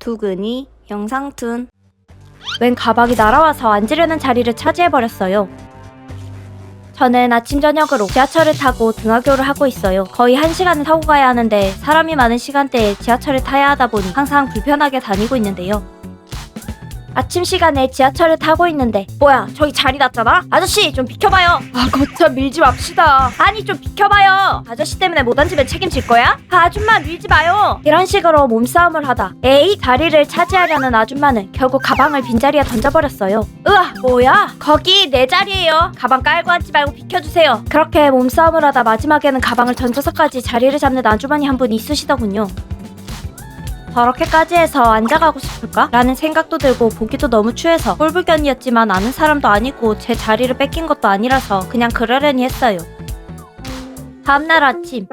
두근이 영상툰. 웬 가방이 날아와서 앉으려는 자리를 차지해버렸어요. 저는 아침 저녁으로 지하철을 타고 등하교를 하고 있어요. 거의 1시간을 타고 가야 하는데 사람이 많은 시간대에 지하철을 타야 하다 보니 항상 불편하게 다니고 있는데요. 아침 시간에 지하철을 타고 있는데 뭐야, 저기 자리 났잖아? 아저씨 좀 비켜봐요. 아, 거참 밀지 맙시다. 아니 좀 비켜봐요. 아저씨 때문에 못 앉으면 책임질 거야? 아줌마 밀지 마요. 이런 식으로 몸싸움을 하다 에이, 자리를 차지하려는 아줌마는 결국 가방을 빈자리에 던져버렸어요. 으아, 뭐야? 거기 내 자리예요. 가방 깔고 앉지 말고 비켜주세요. 그렇게 몸싸움을 하다 마지막에는 가방을 던져서까지 자리를 잡는 아주머니 한 분이 있으시더군요. 저렇게까지 해서 앉아가고 싶을까? 라는 생각도 들고 보기도 너무 추해서 꼴불견이었지만 아는 사람도 아니고 제 자리를 뺏긴 것도 아니라서 그냥 그러려니 했어요. 다음날 아침,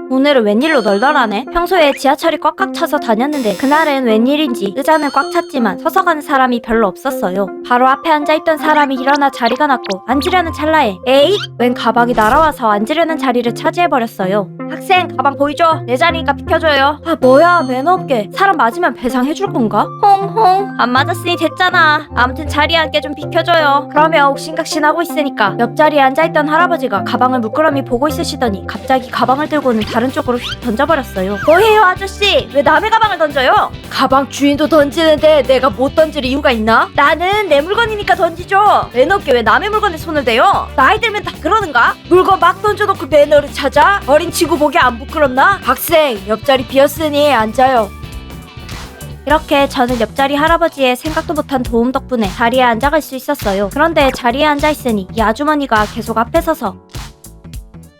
오늘은 웬일로 널널하네? 평소에 지하철이 꽉꽉 차서 다녔는데 그날은 웬일인지 의자는 꽉 찼지만 서서 가는 사람이 별로 없었어요. 바로 앞에 앉아있던 사람이 일어나 자리가 났고 앉으려는 찰나에 에잇! 웬 가방이 날아와서 앉으려는 자리를 차지해버렸어요. 학생, 가방 보이죠? 내 자리니까 비켜줘요. 아, 뭐야, 매너 없게. 사람 맞으면 배상해줄 건가? 홍홍, 안 맞았으니 됐잖아. 아무튼 자리에 앉게 좀 비켜줘요. 그러며 옥신각신하고 있으니까 옆자리에 앉아있던 할아버지가 가방을 물끄러미 보고 있으시더니 갑자기 가방을 들고는 다른 쪽으로 휙 던져버렸어요. 뭐해요, 아저씨? 왜 남의 가방을 던져요? 가방 주인도 던지는데 내가 못 던질 이유가 있나? 나는 내 물건이니까 던지죠. 매너 없게 왜 남의 물건에 손을 대요? 나이 들면 다 그러는가? 물건 막 던져놓고 매너를 찾아? 어린 친구 보기 안 부끄럽나? 학생, 옆자리 비었으니 앉아요. 이렇게 저는 옆자리 할아버지의 생각도 못한 도움 덕분에 자리에 앉아갈 수 있었어요. 그런데 자리에 앉아있으니 이 아주머니가 계속 앞에 서서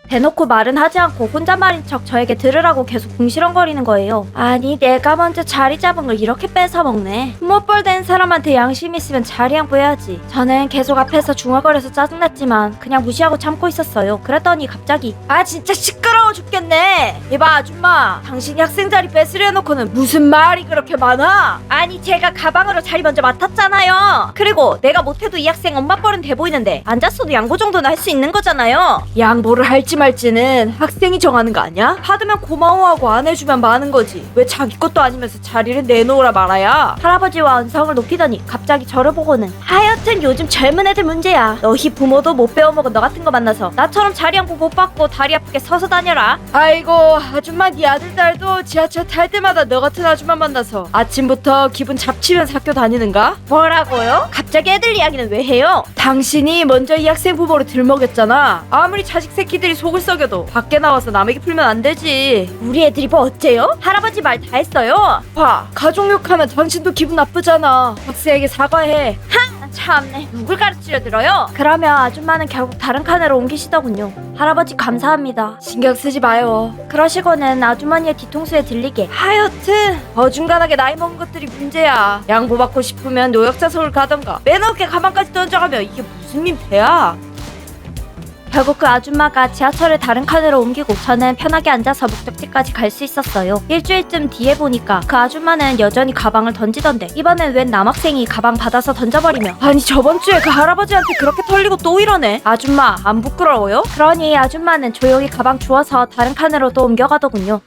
대놓고 말은 하지 않고 혼잣말인 척 저에게 들으라고 계속 궁시렁거리는 거예요. 아니, 내가 먼저 자리 잡은 걸 이렇게 뺏어먹네. 부모뻘 된 사람한테 양심 있으면 자리 양보해야지. 저는 계속 앞에서 중얼거려서 짜증났지만 그냥 무시하고 참고 있었어요. 그랬더니 갑자기 아, 진짜 시끄러워 죽겠네. 이봐 아줌마, 당신이 학생 자리 뺏으려 해놓고는 무슨 말이 그렇게 많아? 아니, 제가 가방으로 자리 먼저 맡았잖아요. 그리고 내가 못해도 이 학생 엄마 뻘은 돼 보이는데 앉았어도 양보 정도는 할 수 있는 거잖아요. 양보를 할지 말지는 학생이 정하는 거 아니야? 받으면 고마워하고 안 해주면 마는 거지. 왜 자기 것도 아니면서 자리를 내놓으라 말아야? 할아버지와 언성을 높이더니 갑자기 저를 보고는 하여튼 요즘 젊은 애들 문제야. 너희 부모도 못 배워먹은 너 같은 거 만나서 나처럼 자리 양보 못 받고 다리 아프게 서서 다녀라. 아이고, 아줌마, 네 아들 딸도 지하철 탈 때마다 너 같은 아줌마 만나서 아침부터 기분 잡치면서 학교 다니는가? 뭐라고요? 갑자기 애들 이야기는 왜 해요? 당신이 먼저 이 학생 부모를 들먹였잖아. 아무리 자식 새끼들이 속을 썩여도 밖에 나와서 남에게 풀면 안 되지. 우리 애들이 뭐 어째요? 할아버지 말 다 했어요. 봐, 가족 욕하면 당신도 기분 나쁘잖아. 학생에게 사과해. 참네, 누굴 가르치려 들어요? 그러며 아줌마는 결국 다른 칸으로 옮기시더군요. 할아버지 감사합니다. 신경 쓰지 마요. 그러시고는 아주머니의 뒤통수에 들리게 하여튼 어중간하게 나이 먹은 것들이 문제야. 양보받고 싶으면 노약자석을 가던가 매너 없게 가방까지 던져가면 이게 무슨 민폐야? 결국 그 아줌마가 지하철을 다른 칸으로 옮기고 저는 편하게 앉아서 목적지까지 갈 수 있었어요. 일주일쯤 뒤에 보니까 그 아줌마는 여전히 가방을 던지던데 이번엔 웬 남학생이 가방 받아서 던져버리며 아니, 저번 주에 그 할아버지한테 그렇게 털리고 또 이러네. 아줌마, 안 부끄러워요? 그러니 아줌마는 조용히 가방 주워서 다른 칸으로 또 옮겨가더군요.